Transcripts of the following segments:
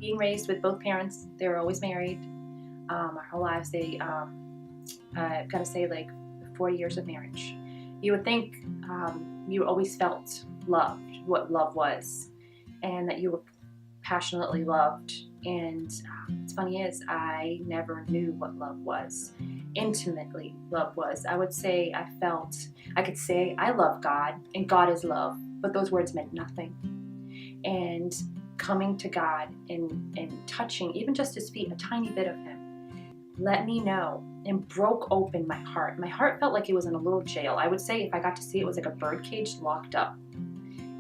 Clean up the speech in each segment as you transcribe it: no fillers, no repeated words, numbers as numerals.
Being raised with both parents, they were always married. Our whole lives, I've got to say, like 4 years of marriage. You would think you always felt loved, what love was, and that you were passionately loved. And what's funny is I never knew what love was. Intimately, love was. I would say I could say I love God and God is love, but those words meant nothing. And coming to God and touching even just his feet, a tiny bit of him, let me know and broke open my heart. My heart felt like it was in a little jail. I would say if I got to see it, was like a birdcage locked up.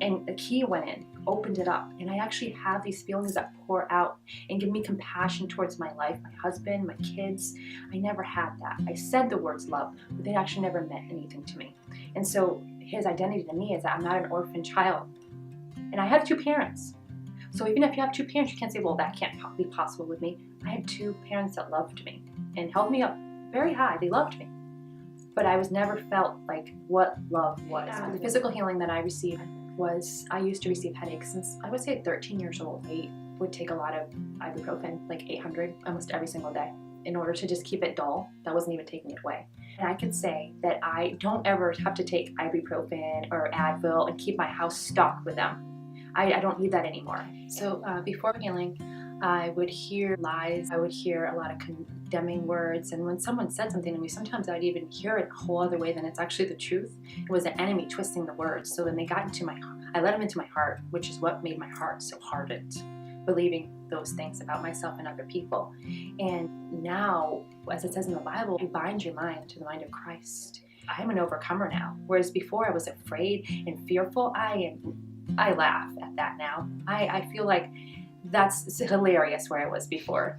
And the key went in, opened it up, and I actually have these feelings that pour out and give me compassion towards my life, my husband, my kids. I never had that. I said the words love, but they actually never meant anything to me. And so his identity to me is that I'm not an orphan child. And I have two parents. So even if you have two parents, you can't say, well, that can't be possible with me. I had two parents that loved me and held me up very high. They loved me. But I was never felt like what love was. The physical healing that I received was, I used to receive headaches since I would say 13 years old. I would take a lot of ibuprofen, like 800 almost every single day, in order to just keep it dull. That wasn't even taking it away. And I could say that I don't ever have to take ibuprofen or Advil and keep my house stocked with them. I don't need that anymore. So before healing, I would hear lies. I would hear a lot of condemning words. And when someone said something to me, sometimes I'd even hear it a whole other way than it's actually the truth. It was the enemy twisting the words. So then they got into I let them into my heart, which is what made my heart so hardened, believing those things about myself and other people. And now, as it says in the Bible, you bind your mind to the mind of Christ. I'm an overcomer now. Whereas before I was afraid and fearful, I laugh at that now. I feel like that's hilarious where I was before.